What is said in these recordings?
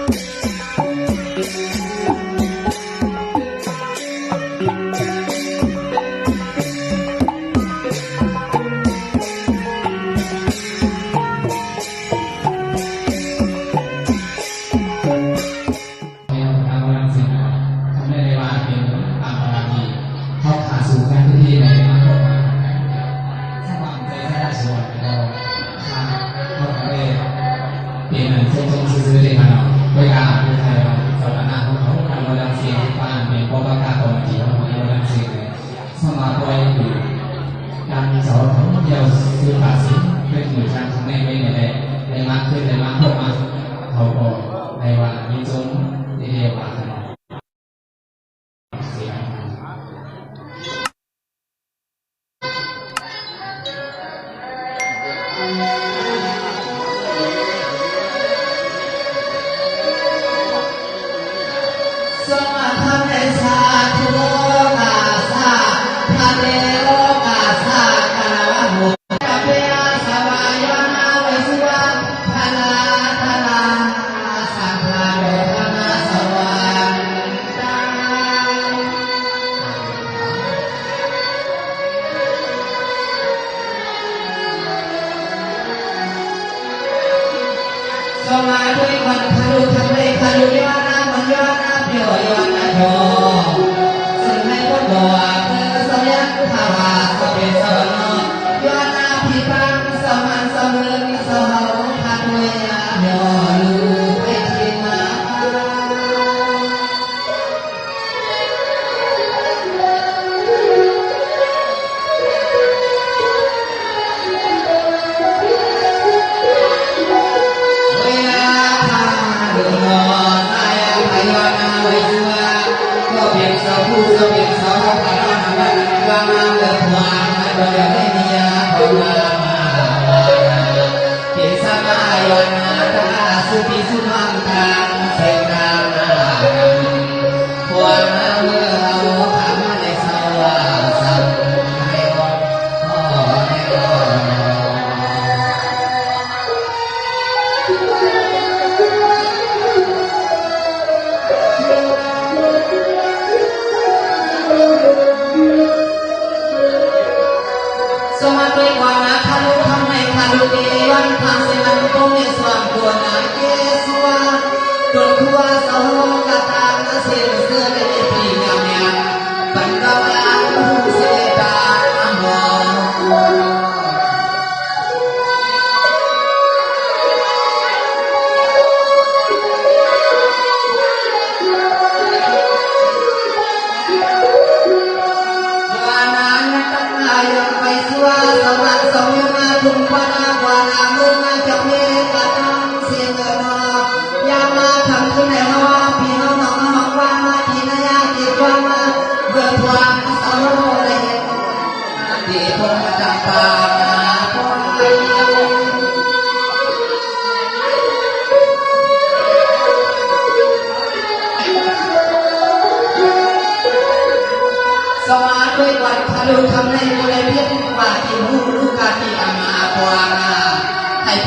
Hãy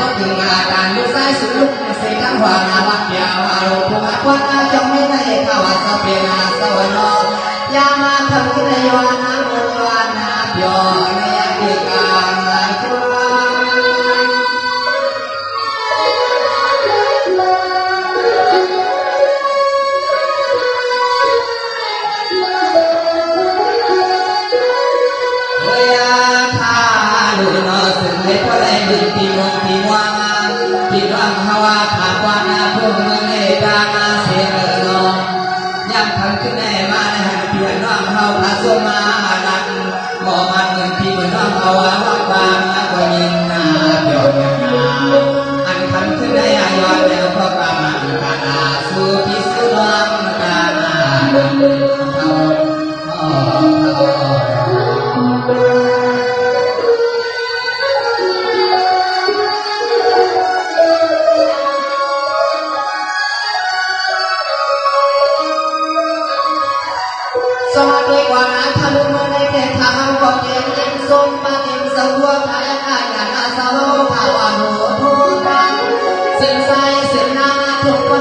subscribe cho kênh Ghiền Mì Gõ để không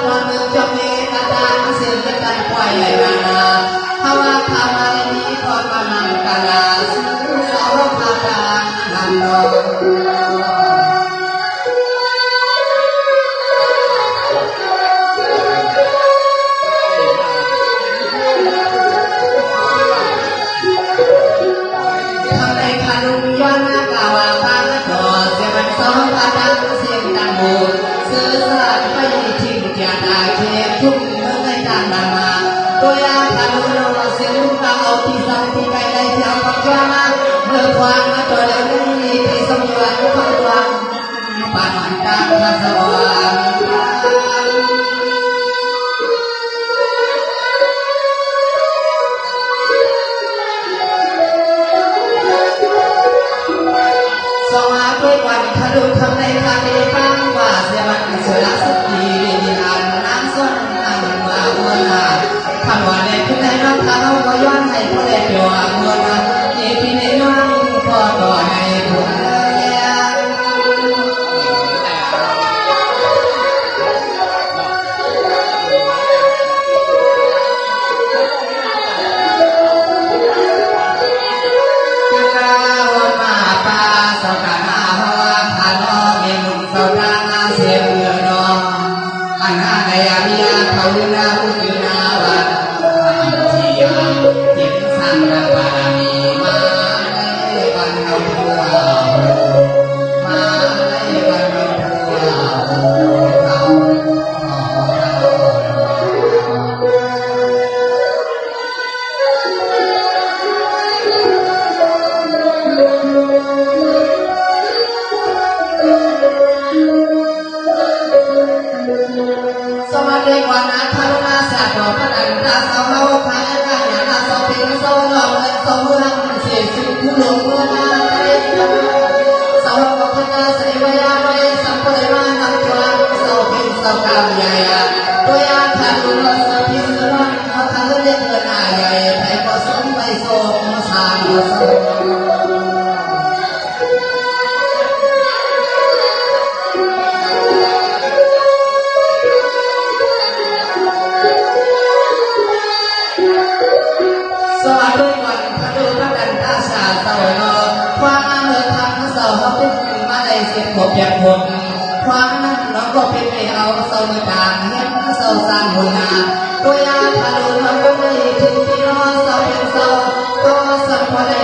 bỏ lỡ ใหญ่นานาภาวะธรรมะนี้พอกำลังกาลาสุสาวกาลานันโนย้อนกาวาพังต่อเสียมันสองพาดังเสียงดังโหดสื่อสารไปทิ้งเกียรติอาเขตทุ่งเมื่อไงตามนามาตัวอยางพานุโนเสียงลูกตาเอาที่สังที่ไปได้เที่ยวฟังจ้าเมื่อควางมาตัวเดียวนี้ที่สมยวนฟังตัวปานหันตาพระสว่างสมาด้วยวันทะลุทำในทางนี้ฟังว่าเสียมันเสือสุขีดีอ่านน้ำส้นนั่งมาเมื่อนาคำว่าเด็กที่ในน้องเขาก็ย้อนให้ผู้เด็กอยู่เมื่อนานี่พี่ในน้องพอต่อให้ผู้เขาเนาอุกินาวัดที่ยาเห็นสร้างบารมีมาในวันเราทั่วมาในวันเราทั่วเขาสวัสดีวันอาทารุณาศาสตร์พระดันตาสาวโลภะญาณาสาวเป็นสาวหล่อเงินสาวเมืองเสียสิผู้หลงเมืองนาสาวกพระเสวยาโดยสัมปทานนำจวนสาวเป็นสาวกามใหญ่ตัวยาทารุณาสาวพิสุนันเขาทำเรื่องเงินหน้าใหญ่ไทยผสมไปโสมสานผสมสวัสดีวันพระดูพระกันตาสาเสาโนความเมื่อทำเสาเขาเป็นมาได้เสียงขบอย่างคนความนั้นน้องก็เป็นไปเอาเสาเมื่อต่างเห็นเสาสร้างบุญนาตัวยาพระดูน้องก็ไม่ถึงที่น้องเสาเป็นเสาก็สัมผัสได้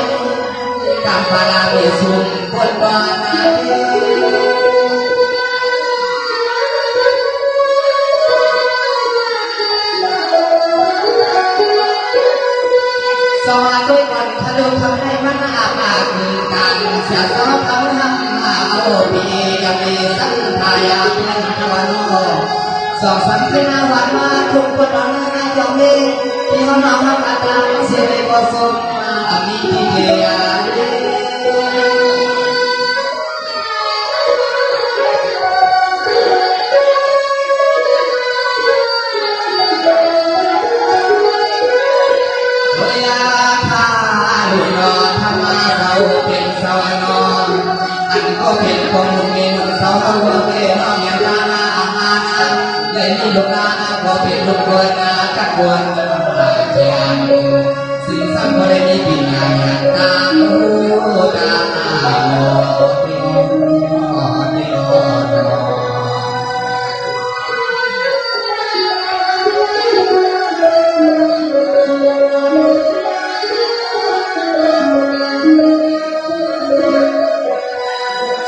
การปาราเบสุนบนบานนาทีสวัสดีวันทะลุทำให้มันอาบอาบมือกันเสียสาวเขาทำมาเอาปียังมีสังขายาเป็นวันโอสองสังขนาวันมาทุกคนนอนในจอมนี้ที่เขานอนทำการเสียเลยก็สมมามีที่เดียเป็นสวรรค์อันก็เป็นคนหนุ่มมีหนุ่มสาวเขาเกี่ยวกับอย่างนานาอาหารในนี้ลูกนาก็เป็นลูกคนกัดวนเจียนสิ่งสำคัญในปีนี้ตาโมตาโมติโมติโม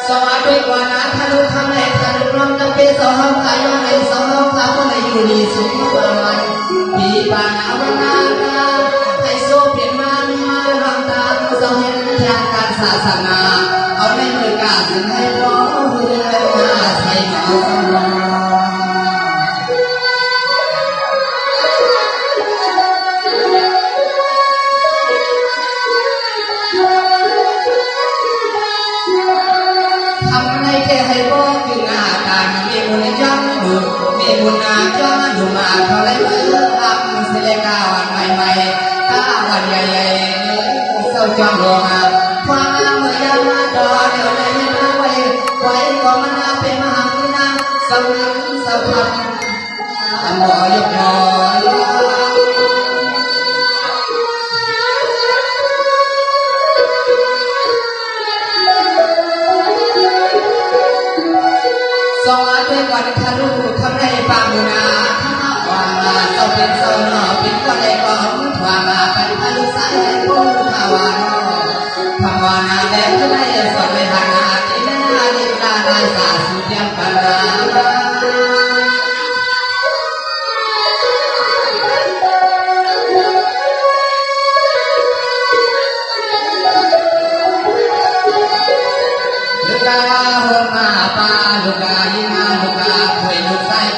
สวัสดีวันอาทารุทำในทารุน้องจะเป็นสาวขายในสาวขาคนในอยู่ดีสุขวันปีปานาวันนาให้โซเพียนมาลำตาสาวเห็นทางการศาสนาเอาในมือกาสิให้ร้องเรือมาใส่หนอสมองให้พ่อจึงอาการมีบุญย้ำดูมีบุญอาจ้าดูมาเท่าไรเมื่ออับเสลกาวันใหม่ๆถ้าวันใหญ่ๆเศร้าจอมโลมาความเมื่อยามาดอเดี๋ยวเลยนะไว้ก็มันเป็นมหาคุณนะสำนึกสำคัญหมอยกหมอย ปามุนาข้าว่ามาเศร้าเป็นเศร้าหนอเป็นก็ได้ก่อนว่ามาเป็นพลุสายพุ่งภาวนาภาวนาแต่ก็ได้สอนไม่หานาที่แม่ลิลาลายสาสุเทียมปนา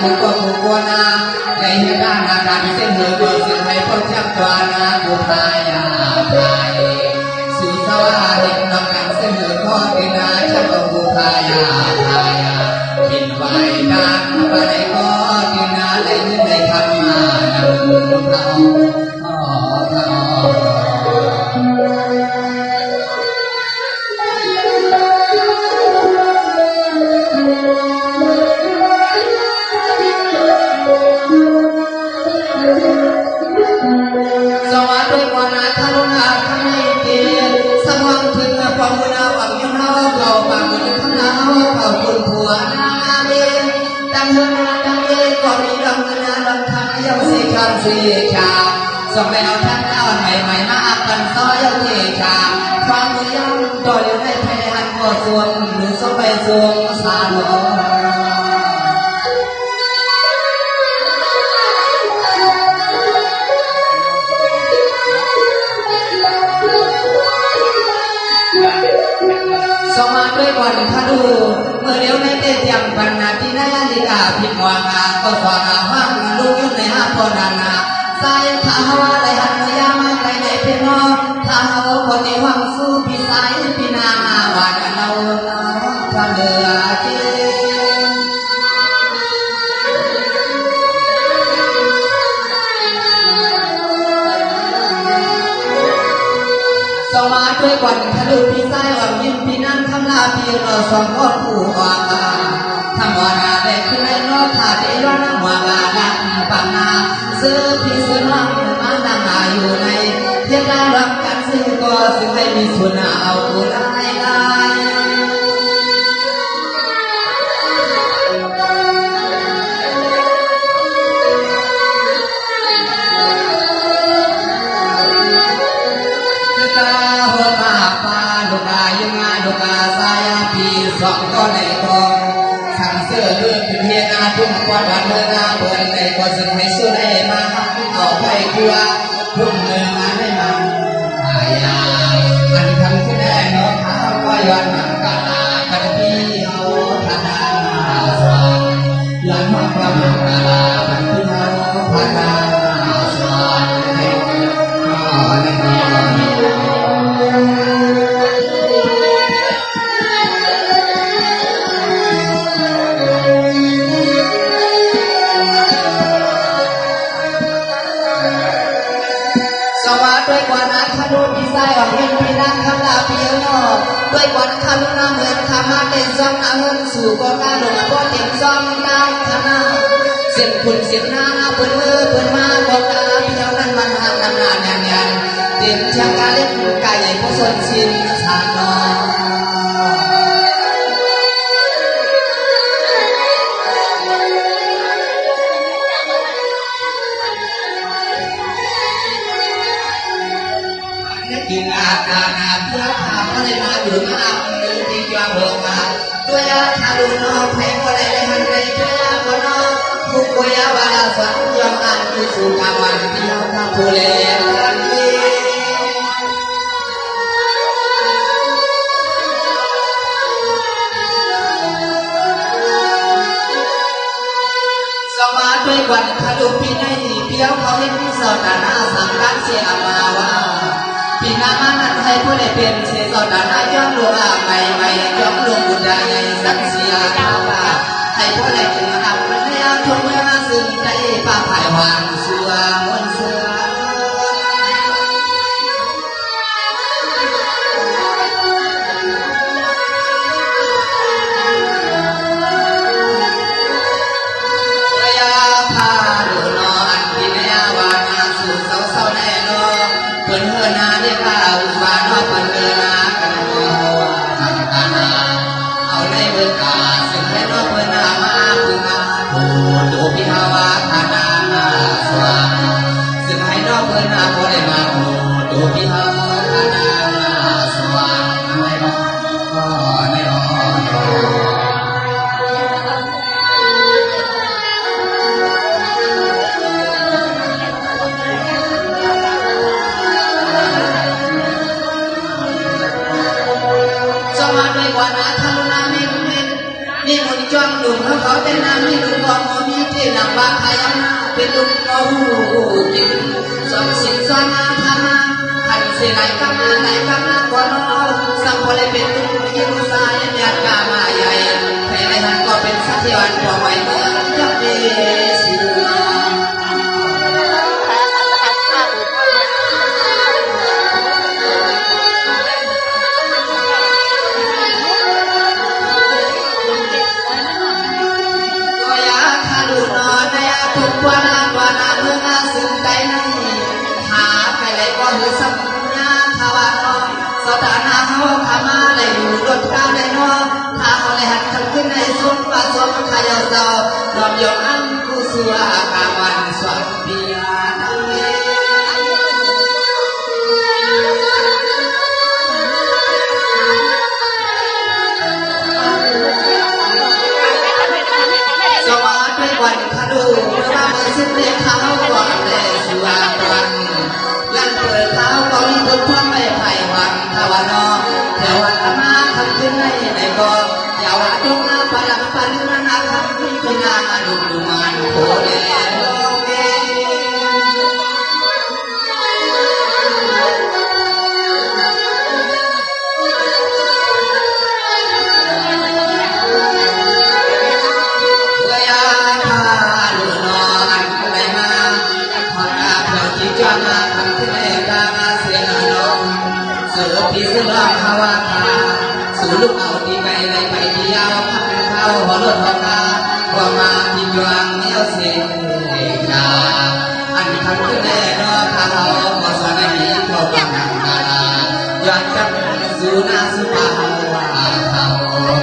คุณก็ถูกกวนนาในเหตุการณ์นาการเส้นเหือเบอร์สิ่งให้พ้นชักตัวนาบุพายาพายสุสวาเห็นน้ำกันเส้นเหือข้อกินาชักตัวบุพายาพายาบินไหวกันไปในข้อกินาในเงินในคำมาดังเขาสีชาส่งไปเอาท่านเอาใหม่ใหม่มาอับกันซ้อยเอาเทชาความมือยังต่ออยู่ในภายในหันก่อส่วนหรือส่งไปส่งสาลอสมาด้วยวันทะลุเมื่อเดียวในเตียงปันนาที่นาฬิกาพิมวางาก็สอนอาห้างลูกยุ่งในห้าพอนานาสายท้าว่าได้หันเมื่อยามาไกลในเพียงนอท้าคนที่หวังสู้พี่สายพี่นาว่าเราทะเลเจสมาด้วยวันทะลุพี่สายหวังยิ้มพี่นั่งคำลาพี่รอสองคนผู้ว่าทำว่านาได้ขึ้นในโลกขาดได้ร้อนน้ำว่าดังปังนาซื้อพี่ซื้อน้องมานั่งอยู่ในเทียบได้รับกันซึ่งก็ซึ่งให้มีส่วนเอาได้สองก็ในกองขังเสื้อเลือดเป็นเพียนาทุ่งกวาดวันเมื่อนาเปิดในก็สึงให้สู้ได้มาเอาไปกลัวทุ่งเมืองมาให้มันหายามันทำขึ้นได้เนาะข้าวก็ย้อนมันกากันที่เอาทานาสอนย้อนมาความมันกามันที่เอาทานาสอนให้ก็ได้ด้วยกว่านั้นขนุนพี่สายออกเงินพี่นั่งคำลาพี่เนาะด้วยกว่านั้นขนุนน้ำเหมือนทำมาเต้นซ้อมน้ำเงินสู่ก็กล้าลงก็เต็มซ้อมได้ขนาดเส้นคุณเส้นหน้าเปิดมือเปิดมาบอกกล้าพี่เอานั้นมันทำน้ำหนาแน่นยันเต็มเชียงกาเล็กกายใหญ่ผู้สนชินสานนอกินอาตานาเพื่อทำอะไรมาอยู่มาอับมือที่ยอมลงมาตัวอาทารุณอแพ้ก็ได้หันในเพื่อคนนอผู้ป่วยวาลาสังยอมอันคือสุขวันเดียวทำผู้เล่นสมาด้วยวันทะลุพี่ในเพียวเขาเห็นพิสดารนาสังกัดเสียมาว่าพี่นามันนั้นให้ผู้ใดเป็นเสียสดานาย้อนลวงใหม่ใหม่ย้อนลวงบุญใดสักเสียข้าวว่าให้ผู้ใดถึงอับมันให้ทุกเมื่อซึ่งได้ป้าภายวางเสือมนเสือระยะพาดูนอนที่ในวานาสุดเศร้าแน่นอนเปิดเฮือนาเรียกว่าอุบาทเปิดเฮือนากันทำตานาเอาในเบิกตาสิ่งให้นอกเปิดนามาพึ่งมาโอ้ดูพี่ เขาเป็นนางมีลุงบอกหมอมีที่นางว่าใครเอาหน้าเป็นลุงก็หูจริงสอนสิ่งสอนมาทำมาทันสิไหลกำมาไหลกำมาก่อนน้องสังพเลยเป็นลุงยิ่งสายญาติกามาใหญ่ใครไรหันก็เป็นสัตย์วันพอไว้เมืองยักษ์เดชิววานาเมืองอาซึ่งใจในหาใครไรก็หือสัมญาทวารน้องสตานาเฮาขามาเลยอยู่รถก้าวได้น้องถ้าเขาเลยหันขึ้นขึ้นในซุ้มป่าซุ้มขยาวเจ้ารวมยกอันกูสัวกาวันสวรรค์ปียานังเมสวัสดีวันขดูว่าเมื่อสิ้นเดือนเขาก่อนเลยสุวรรณวันยันเปิดเขาก็มีคนทั่วไม่ไผ่หวังทวารอแต่วันมาทำขึ้นในก็อย่าว่าจงมาพลังพันนานาคำขึ้นเป็นนาดุดุมันโคเดโลเกที่ซึ่งเราภาวะคาสู่ลูกเอาที่ไกลในไปที่ยาวพักเข้าหัวรถหัวกาว่ามาที่จวงเนี้ยเสียงาอันทำขึ้นแน่นอนข้าเขาขอสอนให้มีเขาบังนาย้อนจับสู่หน้าสุภาว่าเขา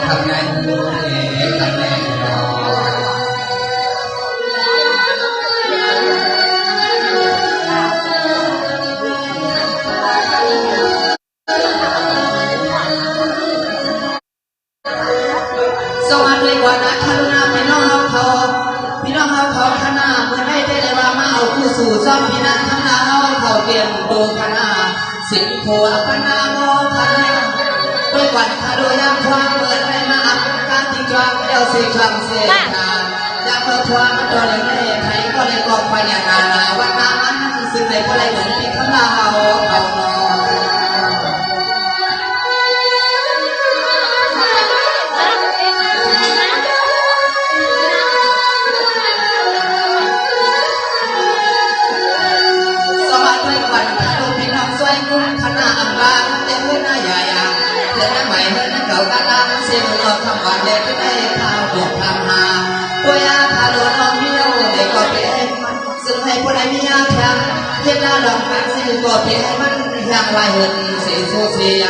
ทำไงทำไงสวัสดีวันนัทลุนาพี่น้องเขาคณะเมื่อได้ได้เลยว่ามาเอาคู่สู่ซ่อมพี่นัทคณะเขาเตรียมตัวคณะสิงโคคณะโมคณะด้วยวันคาโดยามความเปิดได้มาการที่จวงเดียวสิจวงเสียนาอยากเปิดความตัวเลยในไทยก็เลยกองไฟอย่างนาวันนั้นซึ่งในพระไรเหมือนที่คณะเขานอนคณะอันบ้านเต้นหน้าใหญ่เต้นหน้าใหม่เต้นหน้าเก่ากันดังเสียงหลอกคำหวานเด็กได้ข้าวบวกทำหาตัวยาคาโดนน้องเบี้ยวเด็กก็เป็นซึ่งให้ผู้ใดมียาแข็งเย็นหน้าดอกกันซึ่งก็เป็นมันยังไว้เห็นเสียสูเสีย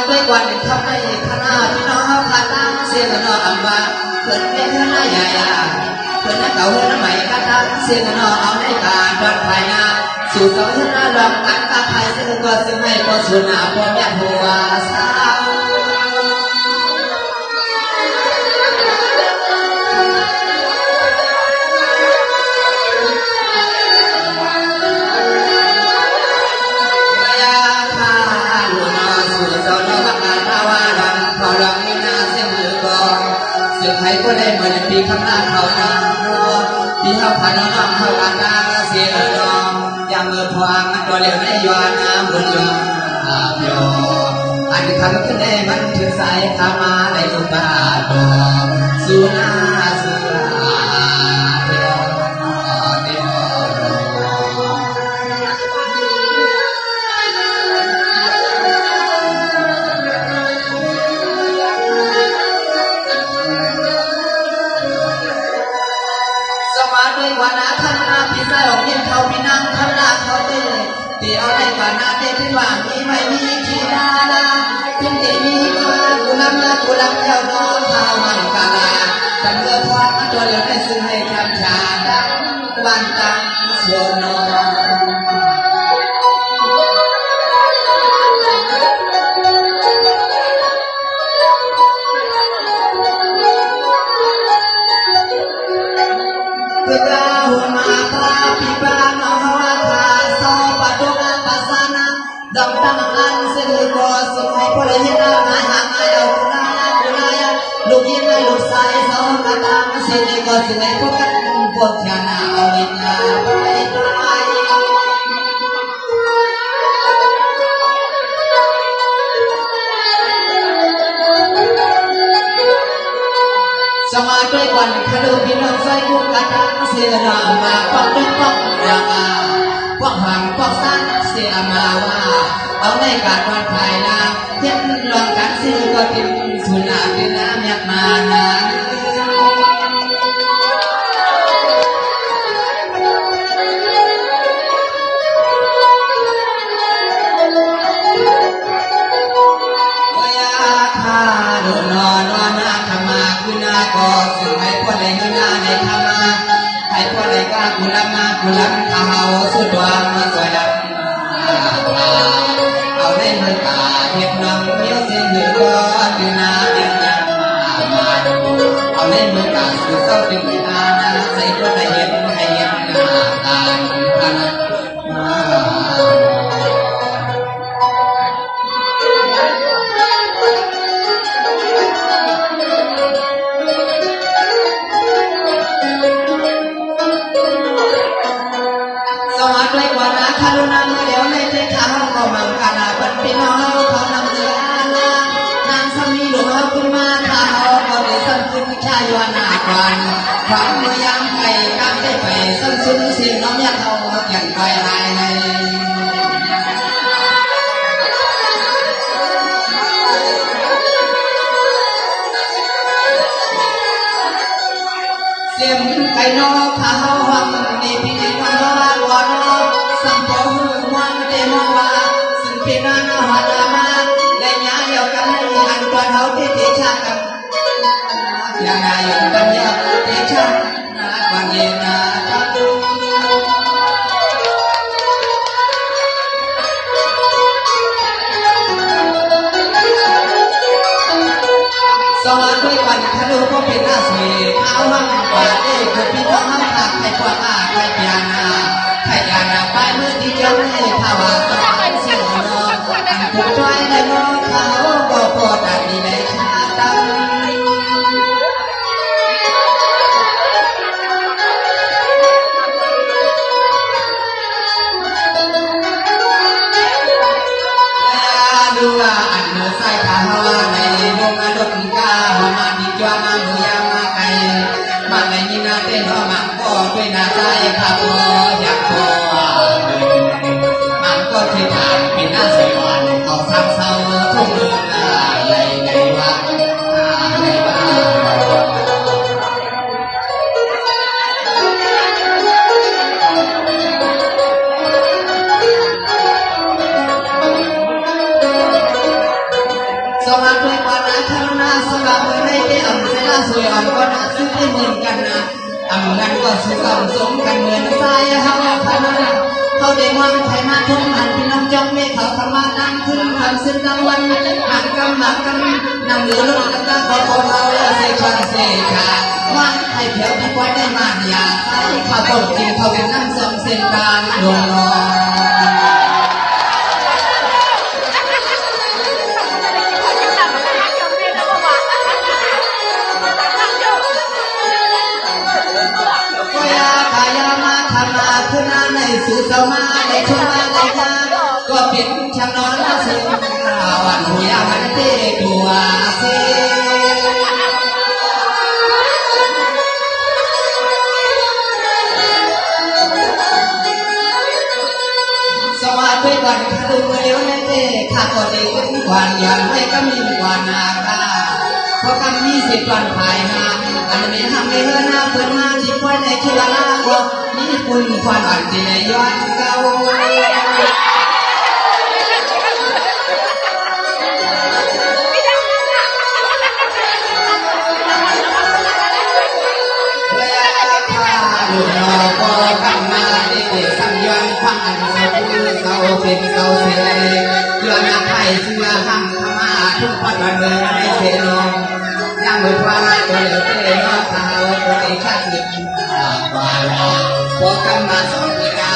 ด้วยวันทำให้คณะพี่น้องเขาขาดน้ำเสียงนออันว่าเกิดเป็นคณะใหญ่เกิดนักเก่าเกิดใหม่กันทั้งเสียงนอเอาในการวัดไฟนาสู่เขาชนะรองกันตาไทยซึ่งก็ซึ่งให้ก็สุนาพร้อมยันหัวสาวใครก็ได้เหมือนปีข้างหน้าเขานะปีเขาผ่านน้องเขาการดาเสียน้องยังเมื่อพวงตัวเลี้ยวในยวนน้ำบนยนโยอันทำขึ้นได้มันถึงสายขามาในอุบาทสุนาสุราเดียววันนั้นท่านนาพิสัยของยินเขาพินังท่านนาเขาเตเดี๋ยวในก่อนนาเตที่ว่ามีไม่มีทีนาลาพิมพ์มีมากุลังเจ้าน้องข้าวมันกาลากันเมื่อพอมาตัวเดียวได้ซึ่งให้คำชาดังวันตังโซโนเพื่อเรามาพาพี่บ้านน้อง ดอกตั้งอันเส้นก็สุดให้พลเห็นอาหารหายเอากุลายลูกยิ้มให้ลูกชายสองกระตามเส้นก็สุดให้พวกกันปวดแขนเอาเงินไปสมาด้วยกันขลุ่พี่น้องใส่กุกกระตามเสียหน้ามาป้องดึงป้องยาป้องหันป้องสั้นเสียมาว่าเอาในการวันภายนาเทียนลองกันซื้อก็กินสุนาเป็นน้ำอยากมานาก็สิ่งให้พวกในเงินในธรรมะให้พวกในกากุลมากุลังเขาสุดวางมาสวยดับเอาในมือตาเทียบน้ำเลี้ยวเสียงหือก็ดือนาเดียงยังมาเอาในมือตาสุดเศร้าจึงนาใส่พวกในเห็นให้เห็นหน้าตาพันด้วยกว่านาคารุณาเมื่อเดี๋ยวในใจข้าวก็มังกันบัดพี่น้องเขานำเดือนนางสามีหลวงเอาขึ้นมาข้าวก็ได้สั่งขึ้นชายวันนาควันความเมื่อยามไปกำได้ไปสั่งซึ้งเสียงน้องยักษ์เขาเกี่ยงไปหายในเสียงไก่นกข้าววังนี่พี่นี่น้องว่าก่อนสัมโพวันเดมว่าสิ่งที่น่าหวานมาได้ยาเดียวกันในอันตัวเขาที่ติชากันอย่างไรกันยาติชานาวันเย็นนาสวัสดีวันทะลุก็เป็นอาศีเอาห้องกว่าได้คือพี่น้องห้องขาดใครกว่าอาใครเปียนาใครยานาไปเมื่อที่เจ้าให้ภาวะสบายเสียงนอนผู้ช่วยในน้องเขาก็พอได้ดีในชาตังดูว่าอันเนื้อใส่ข้าวในดงดงกาหอมาดีจวนมาบุยามาไก่มาในยินาเต้นหอมาก็ด้วยนาใจข้าวอยากพอมันก็ที่ทางเป็นหน้าสวยวันเขาทำเศร้าทุ่งเรือในวัดในบ้านสวัสดีวันอาทิตย์นาสวัสดีในที่อันเสนาสวยอันก็น่าซื้อได้เหมือนกันนะอันนั้นก็สุขสมกันเหมือนสายเฮาพนันเขาได้วางไทยมาทุ่งอันพี่น้องจอมเมฆเขาทำมานั่งขึ้นทำซึ่งรางวัลหักกำนั่งเหลือลูกตาขอของเราใส่ชวนเสกาวางให้เพียวที่ปล่อยได้มากอย่าใส่ข้าวต้มกินข้าวเป็นน้ำส้มเส้นกลางดวงนอนขึ้นมาในสู่เสมาในชนมาในงานก็เป็นช่างนอนละสิวันหัวยามันเตะตัวเสสวัสดีวันคืนเมื่อเลี้ยวในเตะข้าก็ได้ขึ้นกวนอย่างไม่ก็มีกวนนาคาเพราะคำมีสิบวันภายนาอันนี้ทำให้เฮือนาเพิ่นมาที่ป่วยในคิลาลาก็มีคุณความอันที่ในย้อนเก่าลูกเราก็กำมาได้เด็กสัญญาณความอันเก่าเป็นเก่าเสียเพื่อนักไทยเชื่อห้ามธรรมะทุกปัจจุบันในเสนองยังไม่ว่าตัวเหลือเต้นว่าเขาตัวเองชัดหยุดว่าพอกำมาสองเวลา